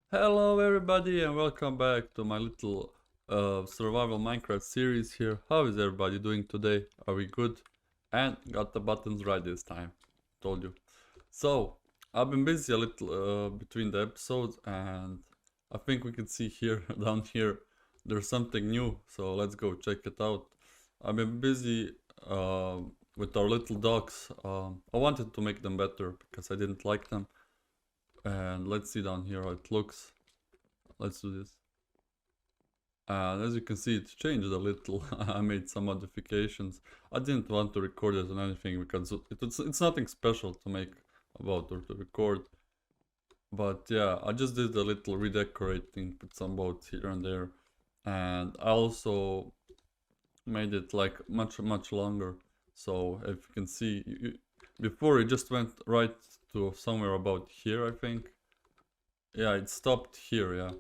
Hello everybody and welcome back to my little survival Minecraft series here. How is everybody doing today? Are we good? And got the buttons right this time. Told you. So, I've been busy a little between the episodes and I think we can see here, down here, there's something new. So let's go check it out. I've been busy with our little dogs. I wanted to make them better because I didn't like them. And let's see down here how it looks. Let's do this. And as you can see, it's changed a little. I made some modifications. I didn't want to record it on anything because it's nothing special to make about or to record. But yeah, I just did a little redecorating, put some boats here and there. And I also made it like much longer. So if you can see, before it just went right to somewhere about here, I think. Yeah, it stopped here, yeah.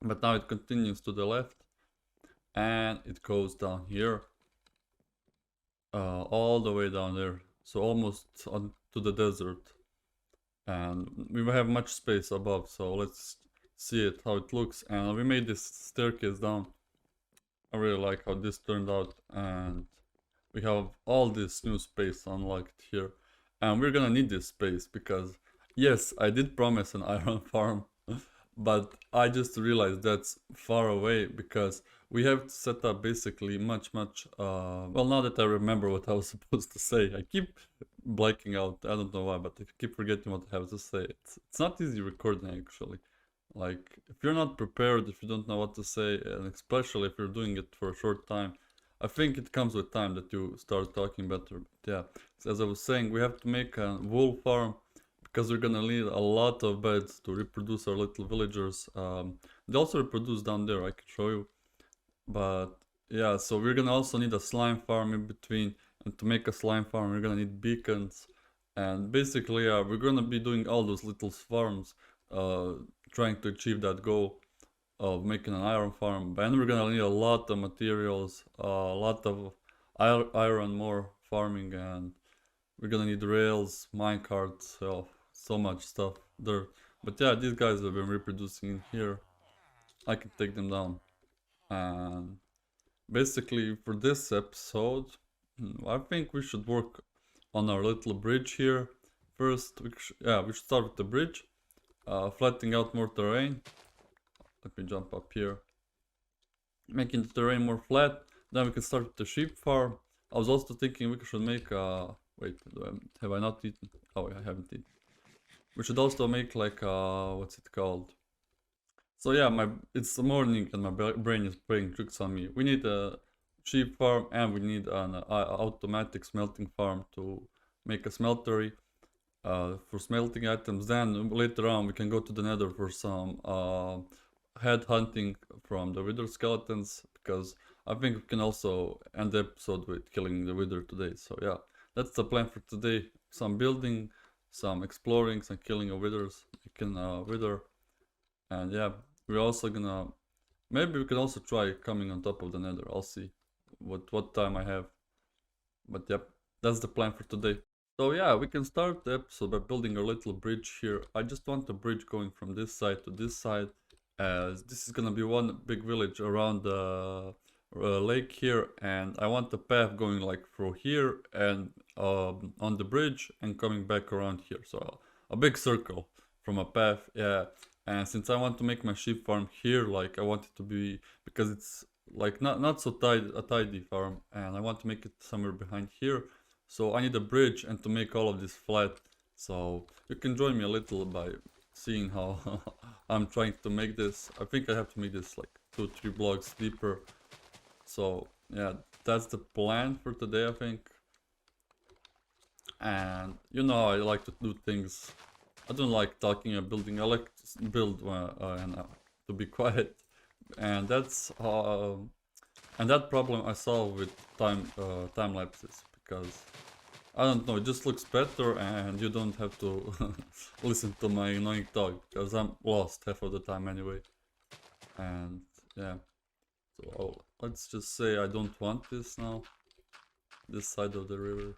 But now it continues to the left and it goes down here all the way down there, so almost on to the desert, and we have much space above. So let's see it how it looks. And we made this staircase down. I really like how this turned out, and we have all this new space unlocked here, and we're gonna need this space because yes, I did promise an iron farm. But I just realized that's far away because we have to set up basically much well, now that I remember what I was supposed to say, I keep blanking out. I don't know why, but I keep forgetting what I have to say. It's not easy recording actually. Like, if you're not prepared, if you don't know what to say, and especially if you're doing it for a short time, I think it comes with time that you start talking better. But yeah, so as I was saying, we have to make a wool farm because we're gonna need a lot of beds to reproduce our little villagers. They also reproduce down there, I can show you. But yeah, so we're gonna also need a slime farm in between, and to make a slime farm we're gonna need beacons. And basically, yeah, we're gonna be doing all those little farms, trying to achieve that goal of making an iron farm. And we're gonna need a lot of materials, a lot of iron ore farming, and we're gonna need rails, minecarts, so much stuff there. But yeah, these guys have been reproducing in here. I can take them down. And basically for this episode, I think we should work on our little bridge here. First, we should start with the bridge. Flattening out more terrain. Let me jump up here. Making the terrain more flat. Then we can start with the sheep farm. I was also thinking we should make a... Wait, have I not eaten? Oh, I haven't eaten. We should also make like what's it called? So yeah, it's the morning and my brain is playing tricks on me. We need a sheep farm and we need an automatic smelting farm to make a smeltery for smelting items. Then later on we can go to the nether for some head hunting from the wither skeletons, because I think we can also end the episode with killing the wither today. So yeah, that's the plan for today. Some building, some exploring, some killing of withers, making a wither. And yeah, we're also gonna, maybe we can also try coming on top of the nether. I'll see what time I have. But yep, that's the plan for today. So yeah, we can start the episode by building a little bridge here. I just want a bridge going from this side to this side, as this is gonna be one big village around the lake here, and I want the path going like through here and on the bridge and coming back around here. So a big circle from a path, yeah. And since I want to make my sheep farm here, like I want it to be, because it's like not so tidy farm, and I want to make it somewhere behind here. So I need a bridge and to make all of this flat. So you can join me a little by seeing how I'm trying to make this. I think I have to make this like 2-3 blocks deeper. So yeah, that's the plan for today, I think. And you know, I like to do things. I don't like talking or building. I like to build and to be quiet. And that's and that problem I solve with time lapses, because I don't know, it just looks better and you don't have to listen to my annoying talk, because I'm lost half of the time anyway. And yeah, so let's just say I don't want this now, this side of the river.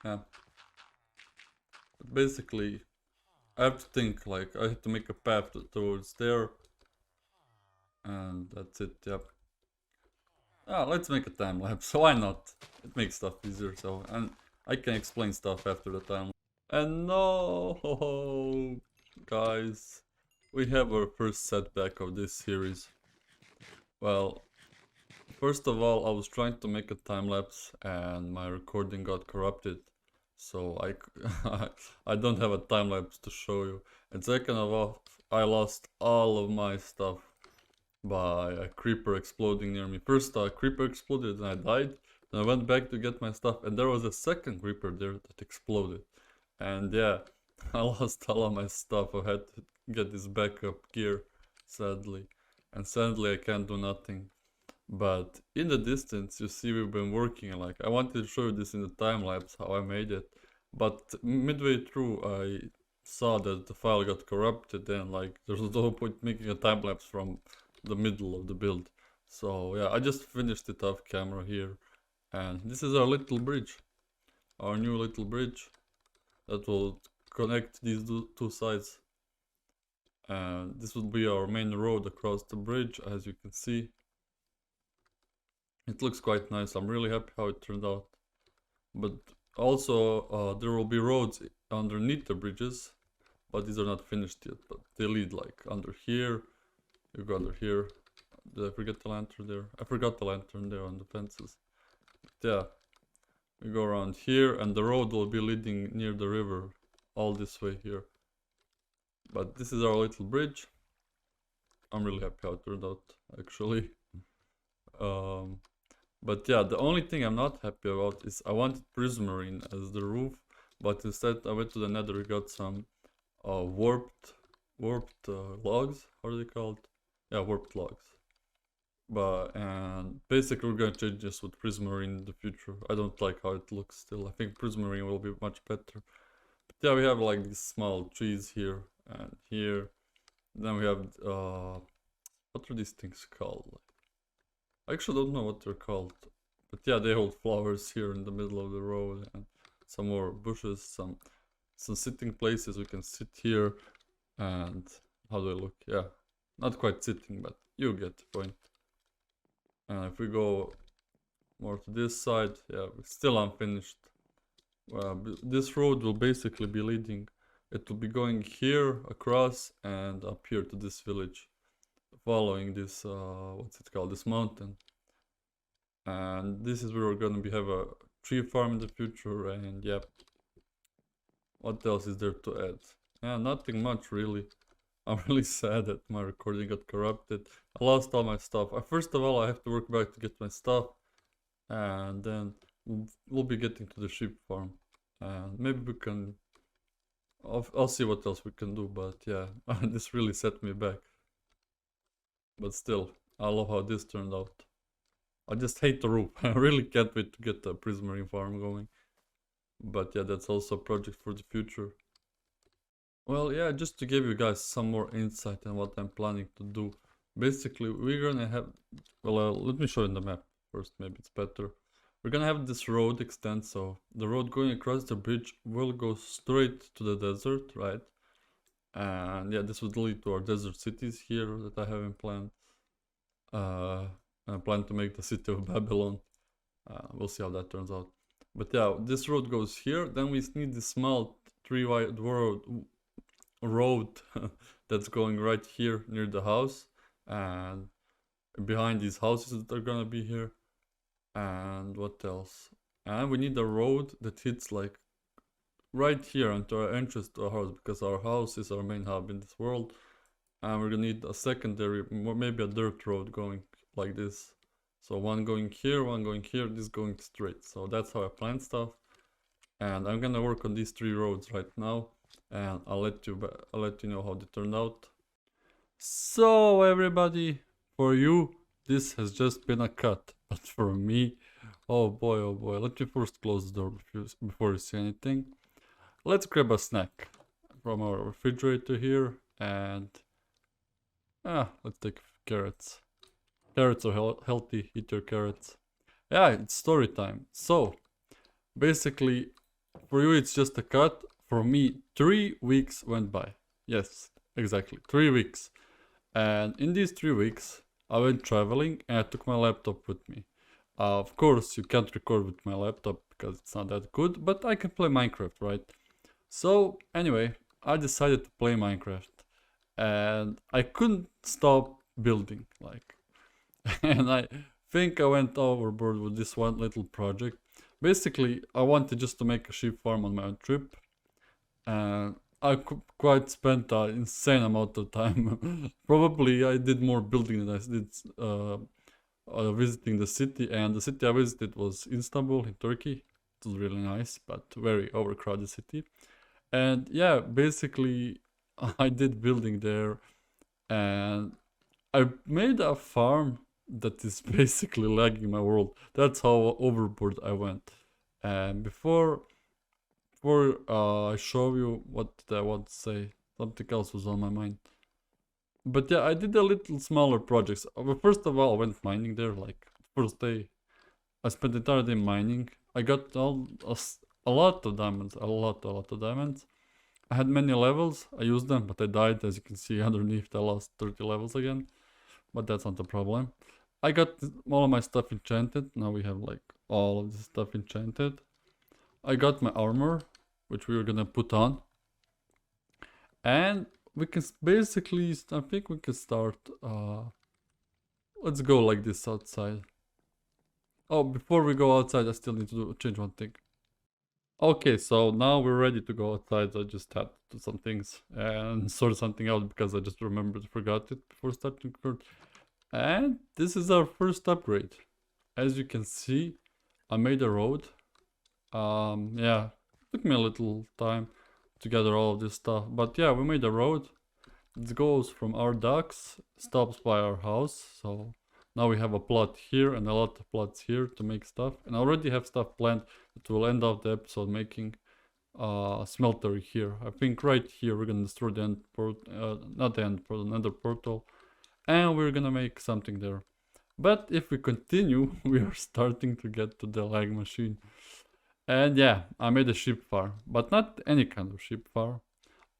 Yeah, Basically, I have to think, like, I have to make a path towards there. And that's it, yep. Let's make a time lapse, why not? It makes stuff easier, so, and I can explain stuff after the time. And no, guys, we have our first setback of this series. Well, first of all, I was trying to make a time lapse and my recording got corrupted. So I don't have a time lapse to show you. And second of all, I lost all of my stuff by a creeper exploding near me. First a creeper exploded and I died. Then I went back to get my stuff and there was a second creeper there that exploded. And yeah, I lost all of my stuff. I had to get this backup gear, sadly. And sadly I can't do nothing. But in the distance, you see we've been working, like, I wanted to show you this in the time lapse, how I made it. But midway through, I saw that the file got corrupted and, like, there's no point making a time lapse from the middle of the build. So yeah, I just finished it off camera here. And this is our little bridge. Our new little bridge that will connect these two sides. And this will be our main road across the bridge, as you can see. It looks quite nice. I'm really happy how it turned out. But also there will be roads underneath the bridges, but these are not finished yet. But they lead like under here. You go under here. Did I forget the lantern there? I forgot the lantern there on the fences. But yeah, we go around here, and the road will be leading near the river, all this way here. But this is our little bridge. I'm really happy how it turned out, actually. But yeah, the only thing I'm not happy about is I wanted prismarine as the roof, but instead I went to the nether. We got some warped logs. How are they called? Yeah, warped logs. And basically we're gonna change this with prismarine in the future. I don't like how it looks still. I think prismarine will be much better. But yeah, we have like these small trees here and here. Then we have what are these things called? I actually don't know what they're called, but yeah, they hold flowers here in the middle of the road and some more bushes, some sitting places. We can sit here, and how do I look? Yeah, not quite sitting, but you get the point. And if we go more to this side, yeah, it's still unfinished. This road will basically be leading. It will be going here across and up here to this village, following this what's it called, this mountain. And this is where we're gonna have a tree farm in the future. And yep, what else is there to add? Yeah, nothing much really. I'm really sad that my recording got corrupted. I lost all my stuff. First of all, I have to work back to get my stuff, and then we'll be getting to the sheep farm, and maybe we can I'll see what else we can do. But yeah, this really set me back. But still, I love how this turned out. I just hate the roof. I really can't wait to get the prismarine farm going. But yeah, that's also a project for the future. Well, yeah, just to give you guys some more insight on what I'm planning to do. Basically, we're gonna have... Well, let me show you the map first, maybe it's better. We're gonna have this road extend, so the road going across the bridge will go straight to the desert, right? And yeah, this would lead to our desert cities here that I haven't planned. I plan to make the city of Babylon. We'll see how that turns out. But yeah, this road goes here. Then we need this small 3-wide road that's going right here near the house. And behind these houses that are gonna be here. And what else? And we need a road that hits like right here into our entrance to our house, because our house is our main hub in this world. And we're gonna need a secondary, maybe a dirt road going like this. So one going here, this going straight. So that's how I plan stuff. And I'm gonna work on these 3 roads right now, and I'll let you know how they turned out. So everybody, for you this has just been a cut, but for me, oh boy, let me first close the door before you see anything. Let's grab a snack from our refrigerator here, and let's take carrots. Carrots are healthy, eat your carrots. Yeah, it's story time. So basically, for you it's just a cut. for me 3 weeks went by. Yes, exactly, 3 weeks. And in these 3 weeks, I went traveling and I took my laptop with me. Of course, you can't record with my laptop because it's not that good, but I can play Minecraft, right? So, anyway, I decided to play Minecraft. And I couldn't stop building, like. And I think I went overboard with this one little project. Basically, I wanted just to make a sheep farm on my own trip. And I quite spent an insane amount of time. Probably I did more building than I did visiting the city. And the city I visited was Istanbul in Turkey. It was really nice, but very overcrowded city. And yeah, basically I did building there, and I made a farm that is basically lagging my world. That's how overboard I went. And before I show you what I want to say, something else was on my mind. But yeah, I did a little smaller projects. But first of all, I went mining there. Like first day, I spent the entire day mining. I got a lot of diamonds, a lot of diamonds. I had many levels. I used them, but I died. As you can see underneath, I lost 30 levels again. But that's not the problem. I got all of my stuff enchanted. Now we have like all of this stuff enchanted. I got my armor, which we were gonna put on. And we can basically, I think we can start, let's go like this outside. Oh, before we go outside, I still need to change one thing. Okay, so now we're ready to go outside. I just had to do some things and sort something out because I just forgot it before starting to record. And this is our first upgrade. As you can see, I made a road. Yeah, took me a little time to gather all of this stuff, but yeah, we made a road. It goes from our docks, stops by our house, so now we have a plot here and a lot of plots here to make stuff, and I already have stuff planned that will end up the episode making Smeltery here. I think right here we're gonna destroy the end not the end portal, another portal, and we're gonna make something there. But if we continue, we are starting to get to the lag machine. And yeah, I made a sheep farm, but not any kind of sheep farm.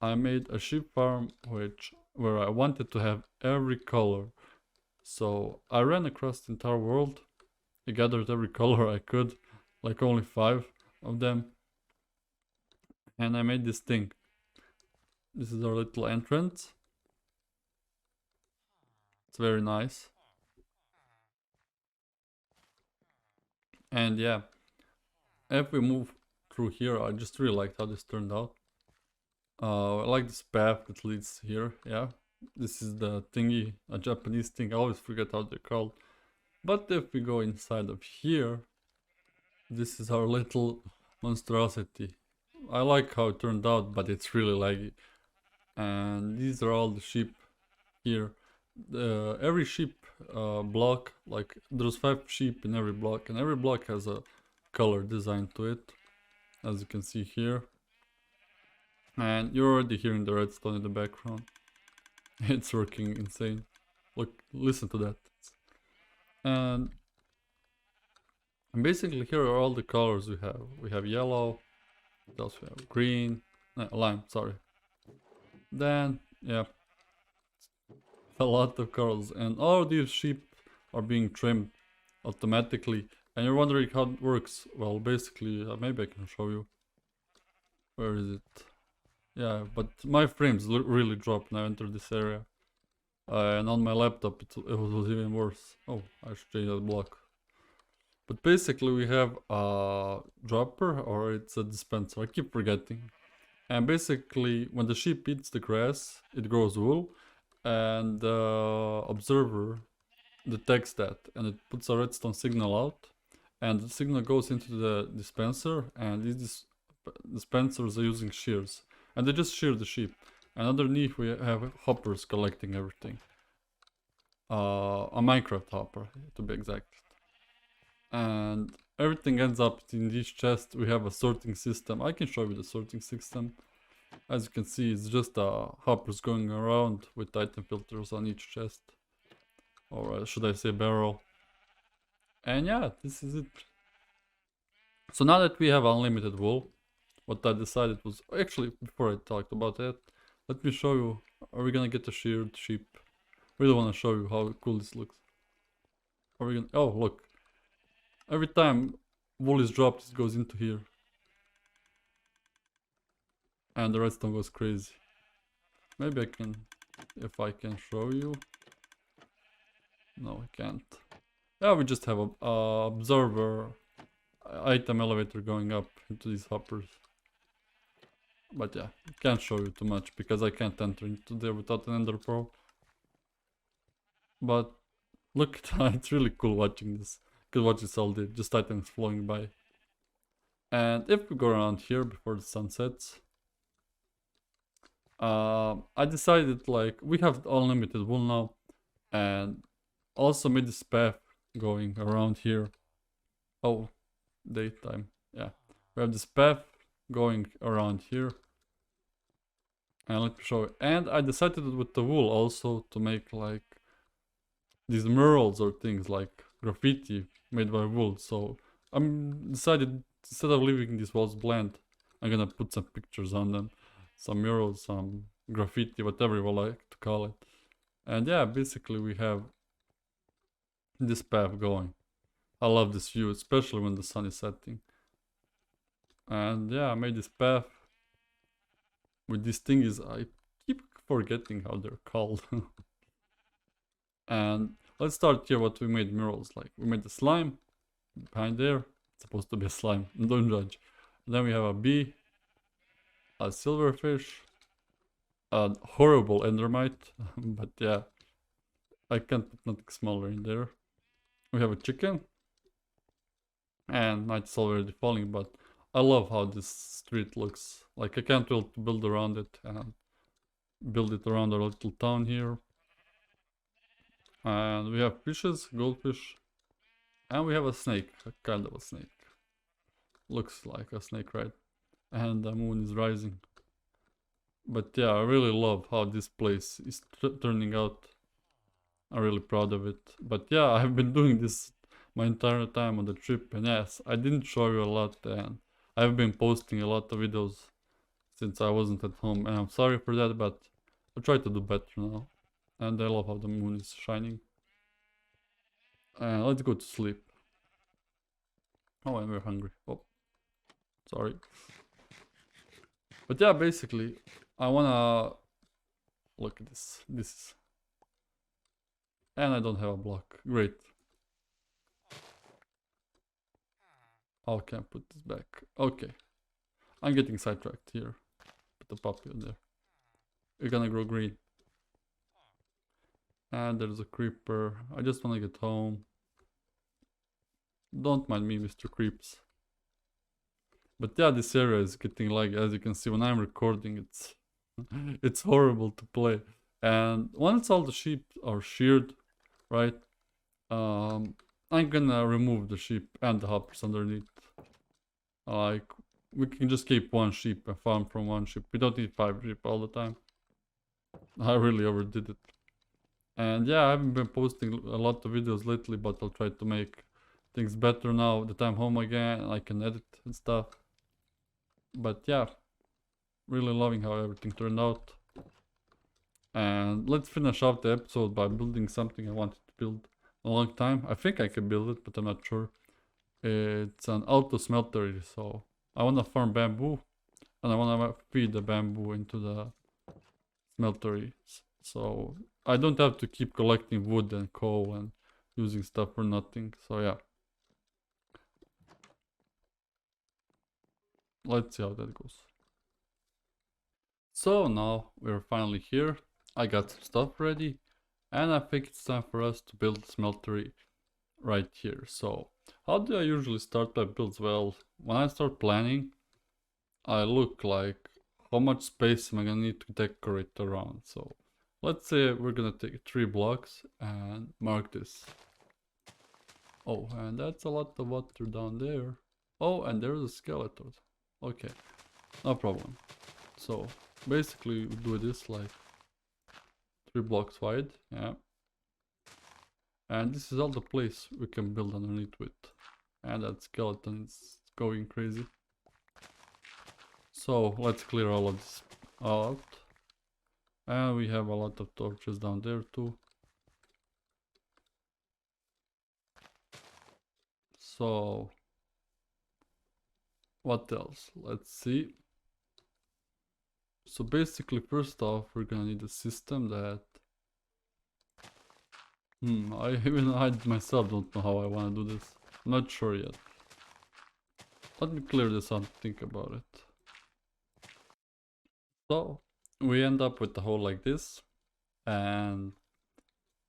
I made a sheep farm where I wanted to have every color. So I ran across the entire world. I gathered every color I could, like only 5 of them. And I made this thing. This is our little entrance. It's very nice. And yeah, if we move through here, I just really liked how this turned out. I like this path that leads here, yeah. This is the thingy, a Japanese thing, I always forget how they're called. But if we go inside of here, this is our little monstrosity. I like how it turned out, but it's really laggy. And these are all the sheep here. Every sheep block, like there's 5 sheep in every block, and every block has a color design to it, as you can see here. And you're already hearing the redstone in the background. It's working insane. Look, listen to that. And basically here are all the colors we have. We have yellow, we also have green, lime, sorry. Then, yeah, a lot of colors, and all these sheep are being trimmed automatically. And you're wondering how it works. Well, basically, maybe I can show you. Where is it? Yeah, but my frames really dropped when I entered this area. And on my laptop it was even worse. Oh, I should change that block. But basically we have a dropper, or it's a dispenser, I keep forgetting. And basically when the sheep eats the grass, it grows wool. And the observer detects that, and it puts a redstone signal out. And the signal goes into the dispenser, and these dispensers are using shears. And they just shear the sheep. And underneath we have hoppers collecting everything. A Minecraft hopper, to be exact. And everything ends up in this chest. We have a sorting system. I can show you the sorting system. As you can see, it's just hoppers going around with item filters on each chest. Or should I say barrel. And yeah, this is it. So now that we have unlimited wool, what I decided was, actually, before I talked about that, let me show you. Are we gonna get a sheared sheep? Really want to show you how cool this looks. Are we gonna, oh look, every time wool is dropped it goes into here, and the redstone goes crazy. Maybe I can, if I can show you. No, I can't. Yeah, we just have a observer item elevator going up into these hoppers. But yeah, can't show you too much because I can't enter into there without an ender pearl. But look at that, it's really cool watching this. You can watch this all day, just items flowing by. And if we go around here before the sun sets, I decided like we have unlimited wool now, and also made this path going around here. Oh, daytime, yeah. We have this path going around here. And let me show you. And I decided with the wool also to make like these murals or things like graffiti made by wool. So I'm decided instead of leaving these walls bland, I'm gonna put some pictures on them, some murals, some graffiti, whatever you would like to call it. And yeah, basically we have this path going. I love this view, especially when the sun is setting. And yeah, I made this path with these things. I keep forgetting how they're called. And let's start here what we made murals. Like we made the slime behind there. It's supposed to be a slime, don't judge. Then we have a bee, a silverfish, a horrible endermite, but yeah, I can't put nothing smaller in there. We have a chicken, and night's already falling, but I love how this street looks. Like I can't wait to build around it and build it around our little town here. And we have fishes, goldfish, and we have a snake, kind of a snake. Looks like a snake, right? And the moon is rising. But yeah, I really love how this place is turning out. I'm really proud of it. But yeah, I've been doing this my entire time on the trip, and yes, I didn't show you a lot, and I've been posting a lot of videos since I wasn't at home, and I'm sorry for that, but I'll try to do better now. And I love how the moon is shining. Let's go to sleep. Oh, and we're hungry. Oh, sorry. But yeah, basically, I wanna look at this. This, and I don't have a block. Great. How can I put this back? Okay. I'm getting sidetracked here. Put the puppy on there. You're gonna grow green. And there's a creeper. I just wanna get home. Don't mind me, Mr. Creeps. But yeah, this area is getting laggy. As you can see, when I'm recording, it's horrible to play. And once all the sheep are sheared, right, I'm gonna remove the sheep and the hoppers underneath. Like, we can just keep one sheep and farm from one sheep. We don't need 5 sheep all the time. I really overdid it. And yeah, I haven't been posting a lot of videos lately, but I'll try to make things better now that I'm home again. I can edit and stuff. But yeah, really loving how everything turned out. And let's finish off the episode by building something I wanted to build a long time. I think I can build it, but I'm not sure. It's an auto smeltery, so I want to farm bamboo, and I want to feed the bamboo into the smeltery, so I don't have to keep collecting wood and coal and using stuff for nothing. So yeah, let's see how that goes. So now we're finally here. I got some stuff ready, and I think it's time for us to build smeltery right here. So how do I usually start my builds? Well, when I start planning, I look like how much space am I gonna need to decorate around. So let's say we're gonna take 3 blocks and mark this. Oh, and that's a lot of water down there. Oh, and there's a skeleton. Okay, no problem. So basically we do this like 3 blocks wide, yeah. And this is all the place we can build underneath with. And that skeleton is going crazy. So let's clear all of this out. And we have a lot of torches down there too. So what else? Let's see. So basically, first off, we're gonna need a system that I myself don't know how I wanna do this. I'm not sure yet. Let me clear this out and think about it. So we end up with a hole like this, and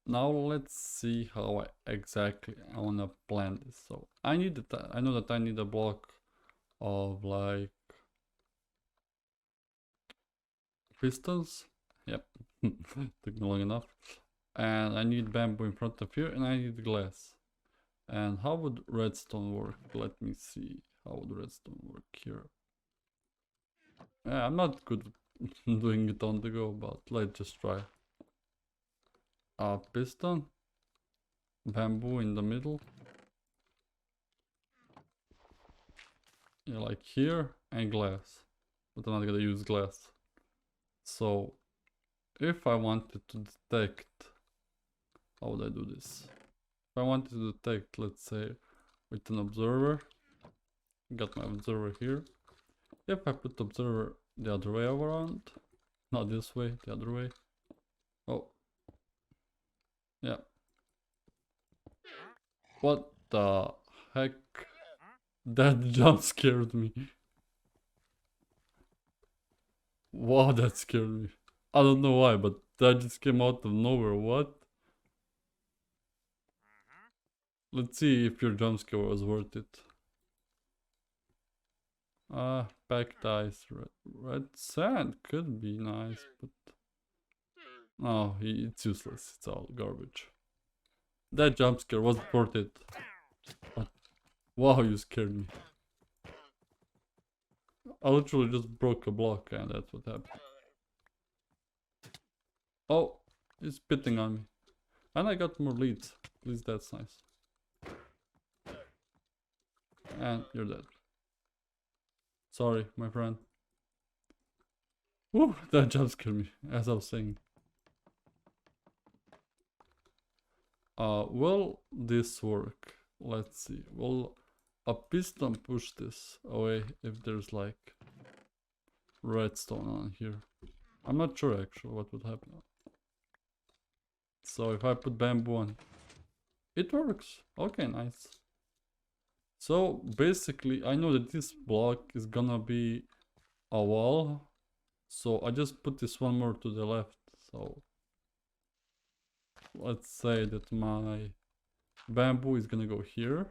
now let's see how exactly I wanna plan this. So I know that I need a block of like pistons. Yep, took me long enough. And I need bamboo in front of here, and I need glass. And how would redstone work? Let me see. How would redstone work here? Yeah, I'm not good at doing it on the go, but let's just try. A piston, bamboo in the middle. Yeah, like here, and glass. But I'm not gonna use glass. So, if I wanted to detect, how would I do this? If I wanted to detect, let's say, with an observer, got my observer here. If I put observer the other way around, not this way, the other way. Oh, yeah. What the heck? That jump scared me. Wow, that scared me. I don't know why, but that just came out of nowhere. What? Let's see if your jump scare was worth it. Packed ice, red sand could be nice, but no, it's useless. It's all garbage. That jump scare wasn't worth it. But wow, you scared me. I literally just broke a block, and that's what happened. Oh, he's spitting on me. And I got more leads. At least that's nice. And you're dead. Sorry, my friend. Woo, that jump scared me, as I was saying. Will this work? Let's see. Will a piston push this away if there's like redstone on here? I'm not sure actually what would happen. So if I put bamboo on, it works. Okay, nice. So basically, I know that this block is gonna be a wall. So I just put this one more to the left. So let's say that my bamboo is gonna go here.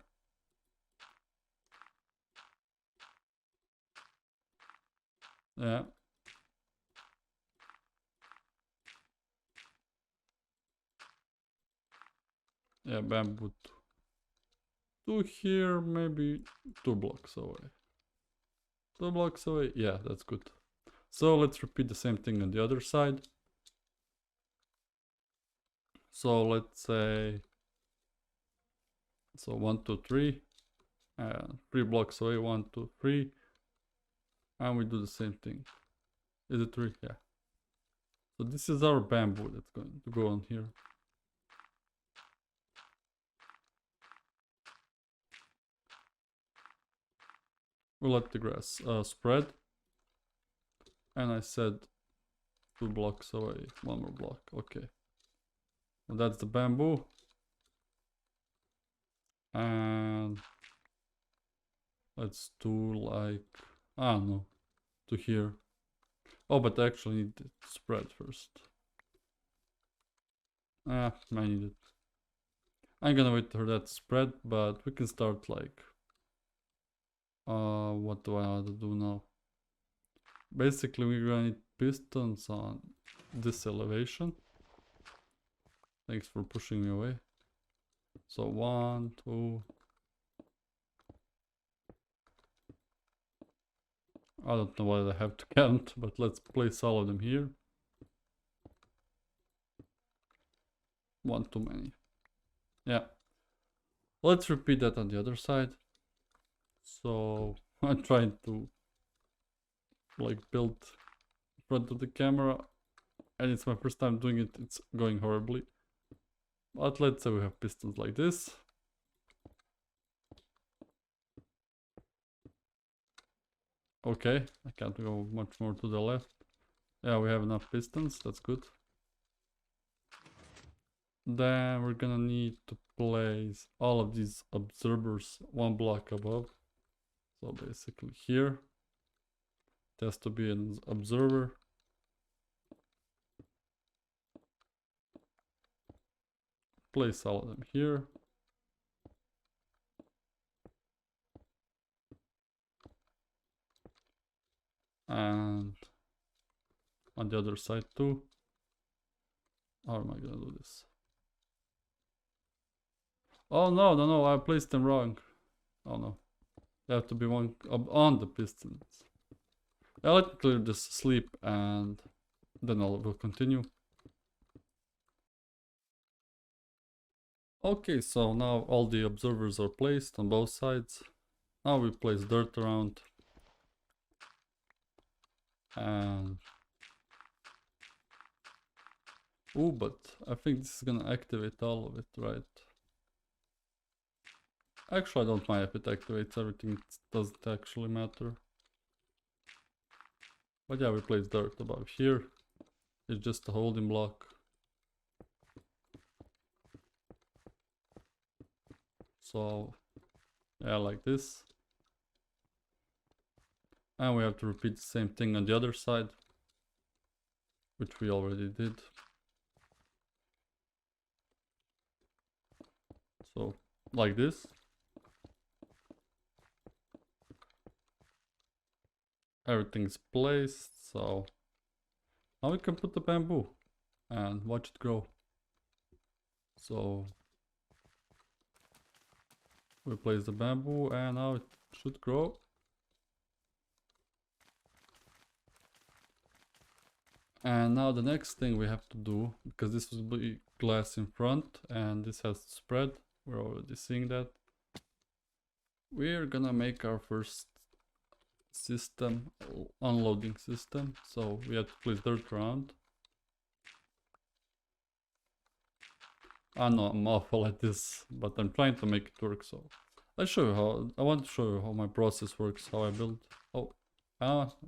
Yeah. Yeah, bamboo to here, maybe 2 blocks away. 2 blocks away, yeah, that's good. So let's repeat the same thing on the other side. So let's say, so 1, 2, 3, 3 blocks away, 1, 2, 3, and we do the same thing. Is it 3? Yeah. So this is our bamboo that's going to go on here. We'll let the grass spread. And I said 2 blocks away, 1 more block, okay. And that's the bamboo. And let's do like, I don't know, to here. Oh, but I actually need it spread first. I need it. I'm gonna wait for that spread, but we can start like, what do I want to do now? Basically, we're gonna need pistons on this elevation. Thanks for pushing me away. So 1, 2. I don't know what I have to count, but let's place all of them here. 1 too many. Yeah. Let's repeat that on the other side. So I'm trying to like build in front of the camera, and it's my first time doing it. It's going horribly. But let's say we have pistons like this. Okay, I can't go much more to the left. Yeah, we have enough pistons, that's good. Then we're gonna need to place all of these observers one block above. So basically here, it has to be an observer. Place all of them here. And on the other side too. How am I gonna do this? Oh no, I placed them wrong. Oh no. They have to be one on the pistons. Yeah, let me clear this sleep and then I will continue. Okay, so now all the observers are placed on both sides. Now we place dirt around. And ooh, but I think this is gonna activate all of it, right? Actually, I don't mind if it activates everything, it doesn't actually matter. But yeah, we place dirt above here. It's just a holding block. So yeah, like this. And we have to repeat the same thing on the other side, which we already did. So like this. Everything's placed, so now we can put the bamboo and watch it grow. So we place the bamboo and now it should grow. And now the next thing we have to do, because this will be glass in front and this has to spread, we're already seeing that. We're gonna make our first system, unloading system. So we have to place dirt around. I know I'm awful at this, but I'm trying to make it work. So I show you how, I want to show you how my process works, how I build. Oh,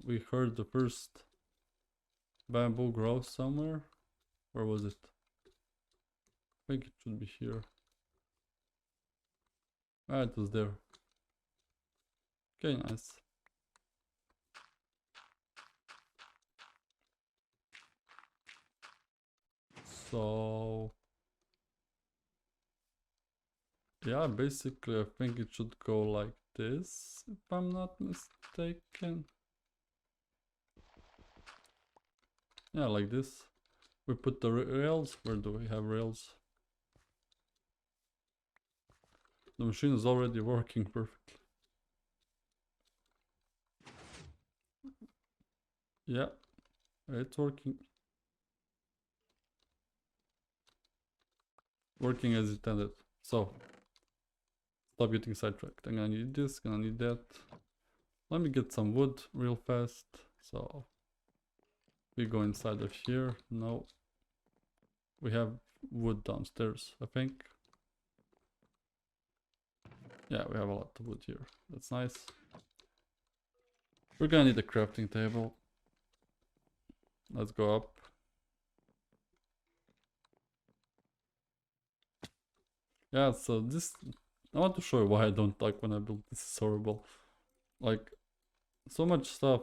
we heard the first bamboo grow somewhere. Where was it? I think it should be here. Ah, it was there. Okay, nice. So yeah, basically I think it should go like this, if I'm not mistaken. Yeah, like this. We put the rails. Where do we have rails? The machine is already working perfectly. Yeah, it's working. Working as intended. So, stop getting sidetracked. I'm gonna need this, gonna need that. Let me get some wood real fast. So, we go inside of here. No. We have wood downstairs, I think. Yeah, we have a lot of wood here. That's nice. We're gonna need a crafting table. Let's go up. Yeah, so this, I want to show you why I don't like when I build. This is horrible. Like, so much stuff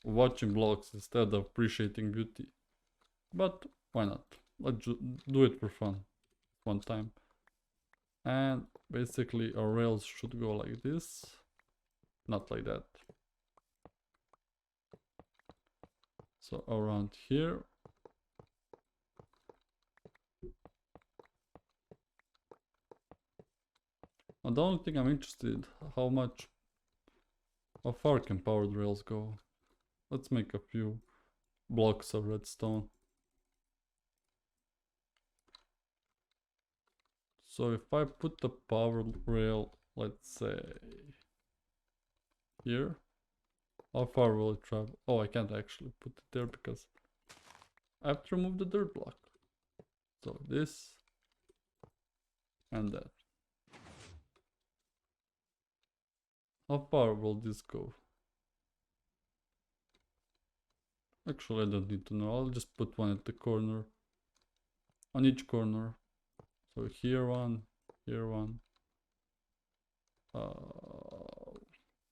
watching blocks instead of appreciating beauty. But why not? Let's do it for fun one time. And basically our rails should go like this, not like that. So around here. And the only thing I'm interested, how far can powered rails go? Let's make a few blocks of redstone. So if I put the powered rail, let's say here, How far will it travel? Oh, I can't actually put it there because I have to remove the dirt block. So this and that. How far will this go? Actually, I don't need to know. I'll just put one at the corner. On each corner. So here one, here one.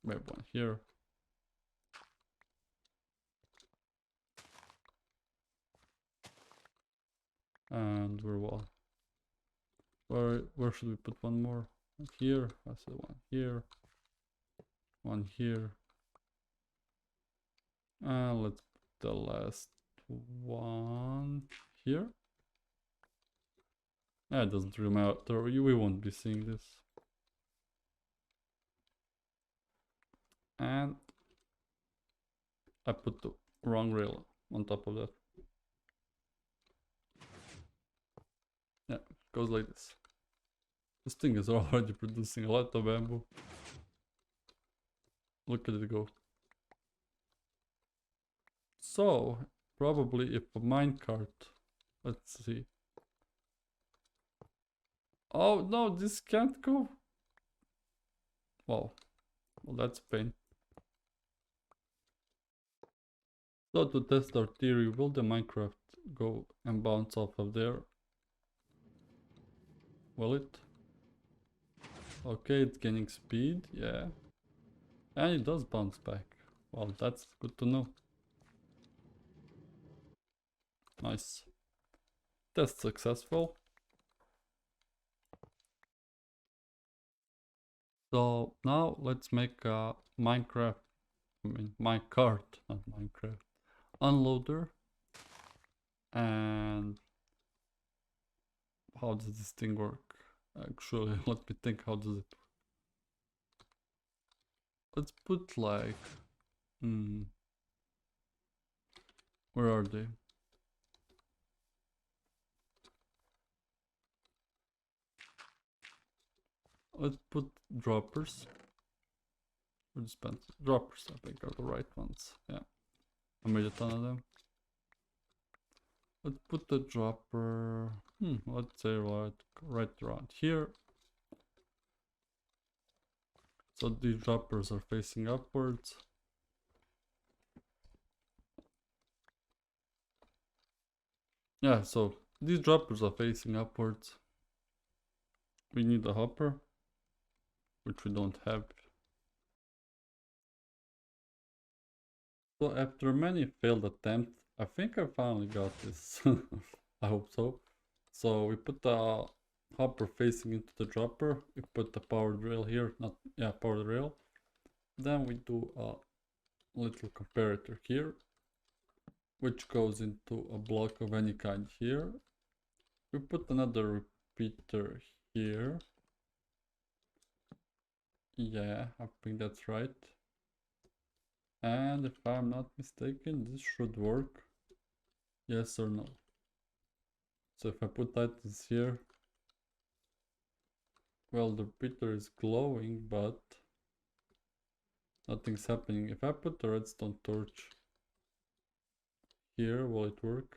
Maybe one here. And where should we put one more? Here. I said one here. One here. And let's put the last one here. It doesn't really matter. We won't be seeing this. And I put the wrong rail on top of that. Yeah, it goes like this. This thing is already producing a lot of bamboo. Look at it go. So, probably if a minecart, let's see. Oh no, this can't go. Wow, well that's a pain. So to test our theory, will the Minecraft go and bounce off of there? Will it? Okay, it's gaining speed, yeah. And it does bounce back. Well, that's good to know. Nice. Test successful. So now let's make a minecart, not Minecraft, unloader. And how does this thing work? Actually, let me think, how does it work? Let's put like, where are they? Let's put droppers. Or dispenser. Droppers, I think, are the right ones. Yeah, I made a ton of them. Let's put the dropper, let's say right around here. So these droppers are facing upwards. Yeah, so these droppers are facing upwards. We need a hopper, which we don't have. So after many failed attempts, I think I finally got this. I hope so. So we put the hopper facing into the dropper. We put the powered rail here, powered rail. Then we do a little comparator here, which goes into a block of any kind here. We put another repeater here. Yeah, I think that's right. And if I'm not mistaken, this should work. Yes or no? So if I put Addons here, well, the repeater is glowing, but nothing's happening. If I put the redstone torch here, will it work?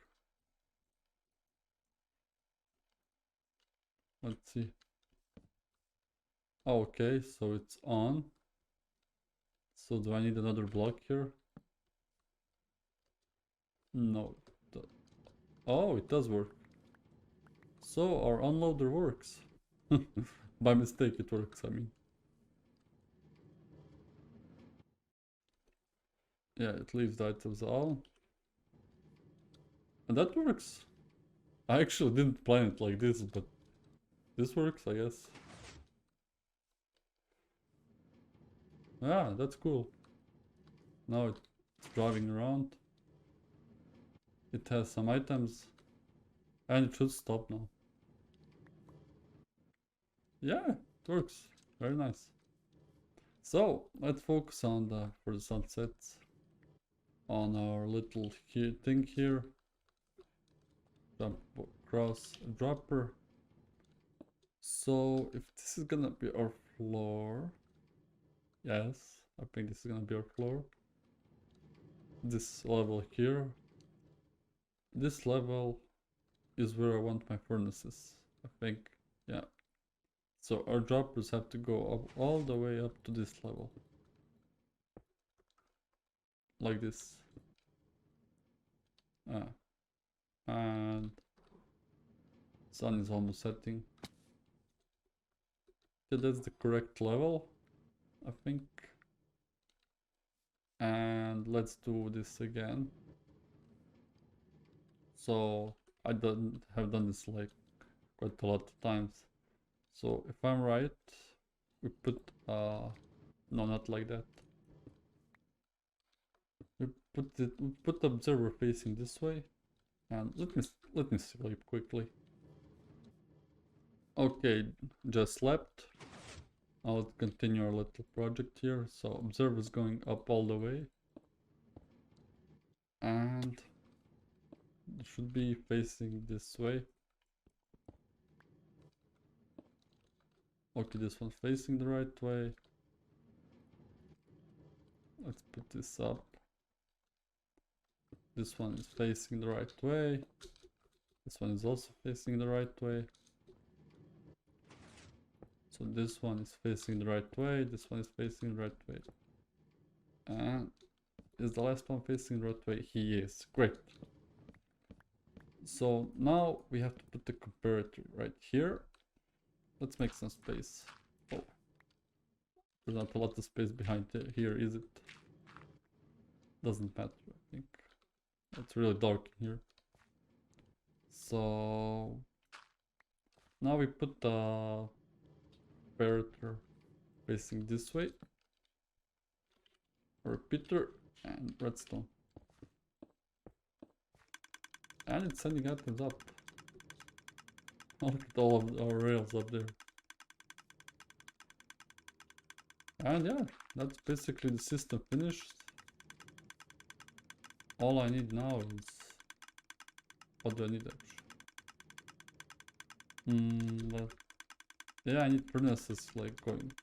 Let's see. Okay, so it's on. So do I need another block here? No. Oh, it does work. So our unloader works. By mistake it works, I mean. Yeah, it leaves the items on. And that works. I actually didn't plan it like this, but this works, I guess. Yeah, that's cool. Now it's driving around. It has some items. And it should stop now. Yeah, it works. Very nice. So let's focus on for the sunsets on our little thing here. Jump across a dropper. So if this is gonna be our floor, yes, I think this is gonna be our floor. this level here. This level is where I want my furnaces, I think. Yeah. So our droppers have to go up all the way up to this level. Like this. And sun is almost setting. Yeah, that's the correct level, I think. And let's do this again. So I have done this like quite a lot of times. So if I'm right, we put no, not like that. We put the observer facing this way, and let me sleep quickly. Okay, just slept. Now let's continue our little project here. So observer is going up all the way, and it should be facing this way. Okay, this one's facing the right way. Let's put this up. This one is facing the right way. This one is also facing the right way. So this one is facing the right way. This one is facing the right way. And is the last one facing the right way? He is. Great. So now we have to put the comparator right here. Let's make some space. Oh, there's not a lot of space behind here, is it? Doesn't matter, I think. It's really dark in here. So now we put the comparator facing this way. A repeater and redstone. And it's sending atoms up. Look at all of our rails up there. And yeah, that's basically the system finished. All I need now is... What do I need actually? Yeah, I need furnaces like going...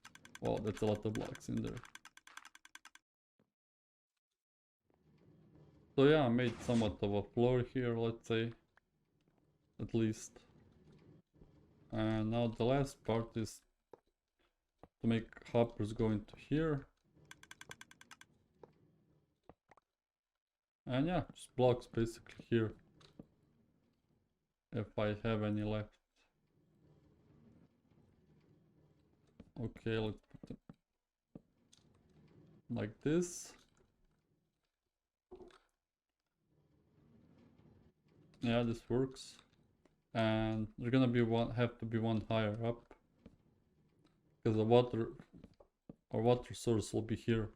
Wow, that's a lot of blocks in there. So yeah, I made somewhat of a floor here, let's say. At least. And now the last part is to make hoppers go into here. And yeah, just blocks basically here. If I have any left. Okay, let's put them like this. Yeah, this works. And there's gonna be have to be one higher up. Because the water source will be here,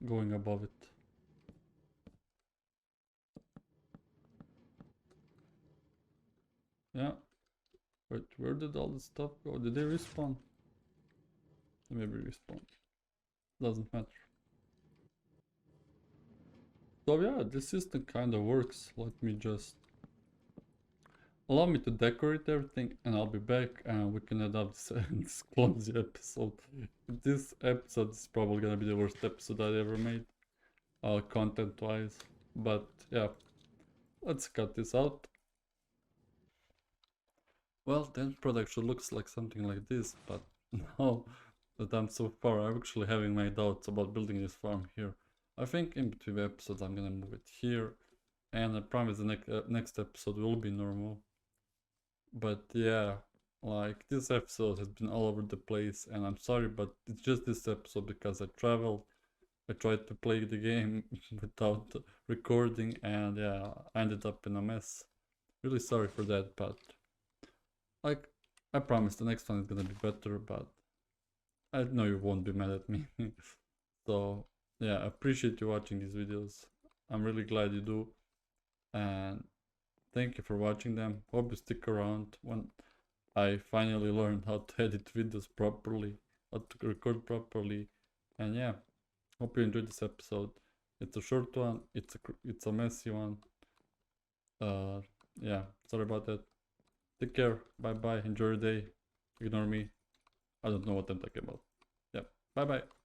going above it. Yeah. Wait, where did all this stuff go? Did they respawn? Maybe respawn. Doesn't matter. So yeah, this system kind of works. Let me just... Allow me to decorate everything and I'll be back and we can adapt this clumsy episode. This episode is probably gonna be the worst episode I ever made, content wise. But yeah, let's cut this out. Well, the end product should looks like something like this, but now that I'm so far, I'm actually having my doubts about building this farm here. I think in between episodes I'm gonna move it here, and I promise the next episode will be normal. But yeah, like this episode has been all over the place and I'm sorry, but it's just this episode because I traveled. I tried to play the game without recording and yeah, I ended up in a mess. Really sorry for that, but like I promise the next one is gonna be better, but I know you won't be mad at me. So yeah, I appreciate you watching these videos. I'm really glad you do. And thank you for watching them. Hope you stick around when I finally learned how to edit videos properly, how to record properly. And yeah, hope you enjoyed this episode. It's a short one, it's a messy one. Yeah, sorry about that. Take care, bye bye, enjoy your day. Ignore me. I don't know what I'm talking about. Yeah, bye bye.